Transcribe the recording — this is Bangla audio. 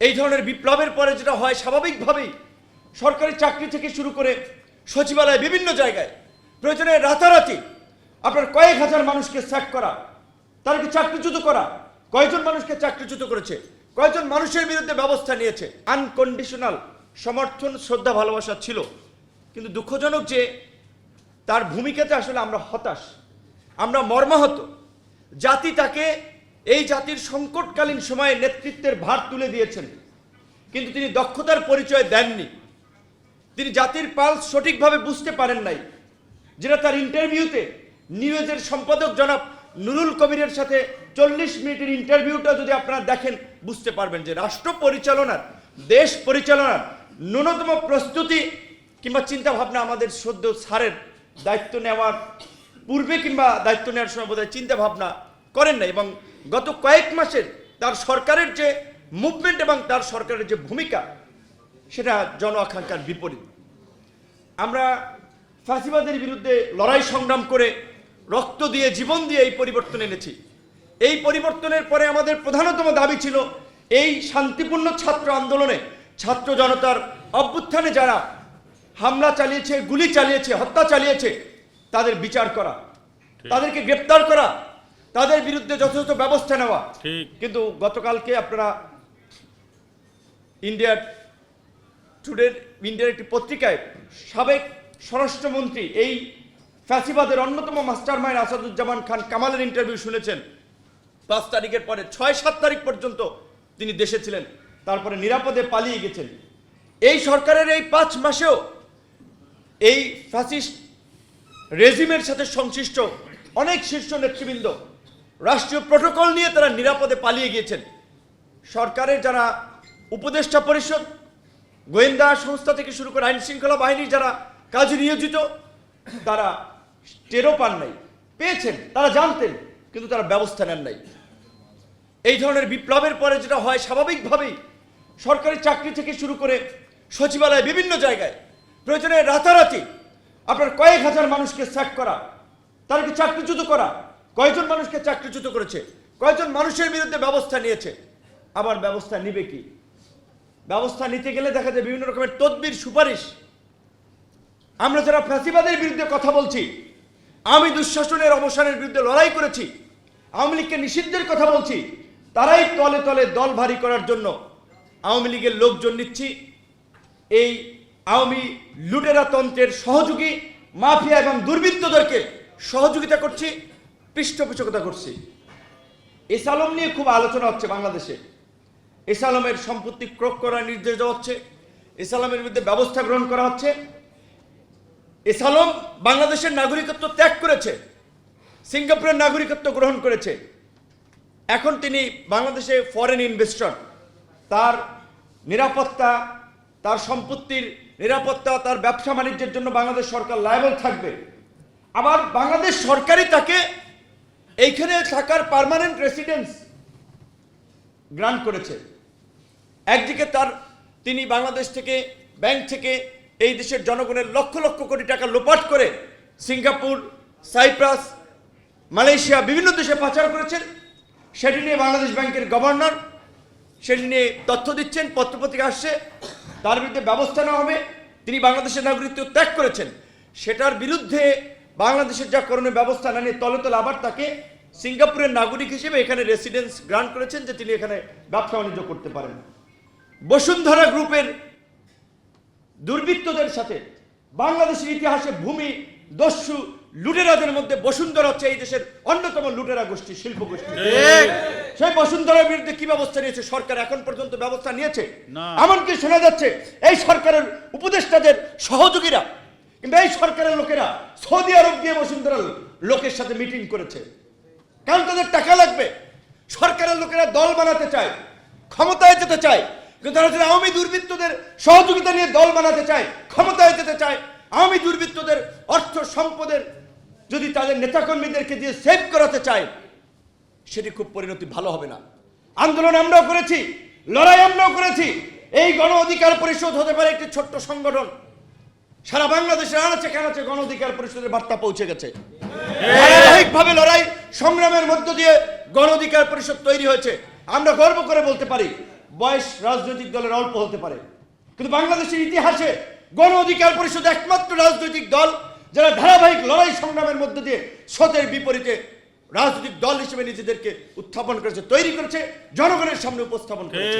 এই ধরনের বিপ্লবের পরে যেটা হয় স্বাভাবিকভাবেই সরকারি চাকরি থেকে শুরু করে সচিবালয় বিভিন্ন জায়গায় প্রয়োজনে রাতারাতি আপনার কয়েক হাজার মানুষকে স্যাক করা, তাদেরকে চাকরিচ্যুত করা, কয়জন মানুষকে চাকরিচ্যুত করেছে, কয়জন মানুষের বিরুদ্ধে ব্যবস্থা নিয়েছে। আনকন্ডিশনাল সমর্থন, শ্রদ্ধা, ভালোবাসা ছিল, কিন্তু দুঃখজনক যে তার ভূমিকাতে আসলে আমরা হতাশ, আমরা মর্মাহত। জাতি তাকে এই জাতির সংকটকালীন সময়ে নেতৃত্বের ভার তুলে দিয়েছেন, কিন্তু তিনি দক্ষতার পরিচয় দেননি। তিনি জাতির পালস সঠিকভাবে বুঝতে পারেন নাই, যেটা তার ইন্টারভিউতে নিউজের সম্পাদক জনাব নুরুল কবিরের সাথে 40 মিনিটের ইন্টারভিউটা যদি আপনারা দেখেন বুঝতে পারবেন যে রাষ্ট্র পরিচালনার, দেশ পরিচালনার ন্যূনতম প্রস্তুতি কিংবা চিন্তা ভাবনা আমাদের সদ্য স্যারের দায়িত্ব নেওয়ার পূর্বে কিংবা দায়িত্ব নেওয়ার সময় বোধহয় চিন্তা ভাবনা করেন না। এবং গত কয়েক মাসের তার সরকারের যে মুভমেন্ট এবং তার সরকারের যে ভূমিকা, সেটা জন আকাঙ্ক্ষার বিপরীত। আমরা ফ্যাসিবাদের বিরুদ্ধে লড়াই সংগ্রাম করে রক্ত দিয়ে, জীবন দিয়ে এই পরিবর্তন এনেছি। এই পরিবর্তনের পরে আমাদের প্রধানতম দাবি ছিল এই শান্তিপূর্ণ ছাত্র আন্দোলনে, ছাত্র জনতার অভ্যুত্থানে যারা হামলা চালিয়েছে, গুলি চালিয়েছে, হত্যা চালিয়েছে, তাদের বিচার করা, তাদেরকে গ্রেপ্তার করা, তাদের বিরুদ্ধে যথাযথ ব্যবস্থা নেওয়া। কিন্তু গতকালকে আপনারা ইন্ডিয়ার একটি পত্রিকায় সাবেক স্বরাষ্ট্রমন্ত্রী, এই ফ্যাসিবাদের অন্যতম মাস্টারমাইন্ড আসাদুজ্জামান খান কামালের ইন্টারভিউ শুনেছেন। 5 তারিখের পরে 6-7 তারিখ পর্যন্ত তিনি দেশে ছিলেন, তারপরে নিরাপদে পালিয়ে গেছেন। এই সরকারের এই 5 মাসেও এই ফ্যাসিস্ট রেজিমের সাথে সংশ্লিষ্ট অনেক শীর্ষ নেতৃবৃন্দ রাষ্ট্রীয় প্রোটোকল নিয়ে তারা নিরাপদে পালিয়ে গিয়েছেন। সরকারের যারা উপদেষ্টা পরিষদ, গোয়েন্দা সংস্থা থেকে শুরু করে আইন শৃঙ্খলা বাহিনীর যারা কাজে নিয়োজিত, তারা টেরও পান নাই, পেয়েছেন, তারা জানতেন, কিন্তু তারা ব্যবস্থা নেন নাই। এই ধরনের বিপ্লবের পরে যেটা হয় স্বাভাবিকভাবেই সরকারি চাকরি থেকে শুরু করে সচিবালয় বিভিন্ন জায়গায় প্রয়োজনে রাতারাতি আপনার কয়েক হাজার মানুষকে স্যাক করা, তাদেরকে চাকরিচ্যুত করা, কয়জন মানুষকে চাকরিচ্যুত করেছে, কয়জন মানুষের বিরুদ্ধে ব্যবস্থা নিয়েছে। আবার ব্যবস্থা নিবে কি? ব্যবস্থা নিতে গেলে দেখা যায় বিভিন্ন রকমের তদবির, সুপারিশ। আমরা যারা ফ্যাসিবাদের বিরুদ্ধে কথা বলছি, আমি দুঃশাসনের অবসানের বিরুদ্ধে লড়াই করেছি, আওয়ামী লীগকে নিষিদ্ধের কথা বলছি, তারাই তলে তলে দল ভারী করার জন্য আওয়ামী লীগের লোকজন নিচ্ছি, এই আওয়ামী লুটেরা তন্ত্রের সহযোগী মাফিয়া এবং দুর্বৃত্তদেরকে সহযোগিতা করছি, পৃষ্ঠপোষকতা করছি। এস আলম নিয়ে খুব আলোচনা হচ্ছে বাংলাদেশে। এস আলমের সম্পত্তি ক্রয় করার নির্দেশ দেওয়া হচ্ছে, এস আলমের বিরুদ্ধে ব্যবস্থা গ্রহণ করা হচ্ছে। এস আলম বাংলাদেশের নাগরিকত্ব ত্যাগ করেছে, সিঙ্গাপুরের নাগরিকত্ব গ্রহণ করেছে। এখন তিনি বাংলাদেশে ফরেন ইনভেস্টর, তার নিরাপত্তা, তার সম্পত্তির নিরাপত্তা, তার ব্যবসা বাণিজ্যের জন্য বাংলাদেশ সরকার লায়াবল থাকবে। আবার বাংলাদেশ সরকারই তাকে এইখানে থাকার পার্মানেন্ট রেসিডেন্স গ্রান্ট করেছে। একদিকে তিনি বাংলাদেশ থেকে, ব্যাংক থেকে এই দেশের জনগণের লক্ষ লক্ষ কোটি টাকা লোপাট করে সিঙ্গাপুর, সাইপ্রাস, মালয়েশিয়া বিভিন্ন দেশে পাচার করেছেন। সেটি নিয়ে বাংলাদেশ ব্যাংকের গভর্নর সেটি নিয়ে তথ্য দিচ্ছেন, পত্রপত্রিকা আসছে, তার বিরুদ্ধে ব্যবস্থা নেওয়া হবে। তিনি বাংলাদেশের নাগরিকত্ব ত্যাগ করেছেন, সেটার বিরুদ্ধে বাংলাদেশের যা করণীয় ব্যবস্থা না নিয়ে তলে তলে আবার তাকে সিঙ্গাপুরের নাগরিক হিসেবে এখানে রেসিডেন্স গ্রান্ট করেছেন, যে তিনি এখানে ব্যবসা বাণিজ্য করতে পারেন। বসুন্ধরা গ্রুপের দুর্বৃত্তদের সাথে বাংলাদেশের ইতিহাসে ভূমি দস্যু লুটেরাদের মধ্যে বসুন্ধরা হচ্ছে এই দেশের অন্যতম লুটেরা গোষ্ঠী, শিল্প গোষ্ঠী। সেই বসুন্ধরার বিরুদ্ধে কি ব্যবস্থা নিয়েছে সরকার? এখন পর্যন্ত ব্যবস্থা নিয়েছে? এমনকি শোনা যাচ্ছে এই সরকারের উপদেষ্টাদের সহযোগীরা কিংবা এই সরকারের লোকেরা সৌদি আরব গিয়ে বসুন্ধরার লোকের সাথে মিটিং করেছে, কারণ তাদের টাকা লাগবে। সরকারের লোকেরা দল বানাতে চায়, ক্ষমতায় যেতে চায়, কিন্তু তারা যদি আওয়ামী দুর্বৃত্তদের সহযোগিতা নিয়ে দল বানাতে চায়, ক্ষমতায় যেতে চায়, আওয়ামী দুর্বৃত্তদের অর্থ সম্পদের যদি তাদের নেতাকর্মীদেরকে দিয়ে সেভ করাতে চায়, সেটি খুব পরিণতি ভালো হবে না। আন্দোলন আমরাও করেছি, লড়াই আমরাও করেছি। এই গণ অধিকার পরিষদ হতে পারে একটি ছোট্ট সংগঠন, সারা বাংলাদেশে আনাচে কানাচে গণ অধিকার পরিষদের বার্তা পৌঁছে গেছে। ধারাবাহিকভাবে লড়াই সংগ্রামের মধ্য দিয়ে গণ অধিকার পরিষদ তৈরি হয়েছে। আমরা গর্ব করে বলতে পারি বয়স রাজনৈতিক দলের অল্প হতে পারে, কিন্তু বাংলাদেশের ইতিহাসে গণ অধিকার পরিষদ একমাত্র রাজনৈতিক দল যারা ধারাবাহিক লড়াই সংগ্রামের মধ্যে দিয়ে স্রোতের বিপরীতে রাজনৈতিক দল হিসেবে নিজেদেরকে উত্থাপন করেছে, তৈরি করেছে, জনগণের সামনে উপস্থাপন করেছে।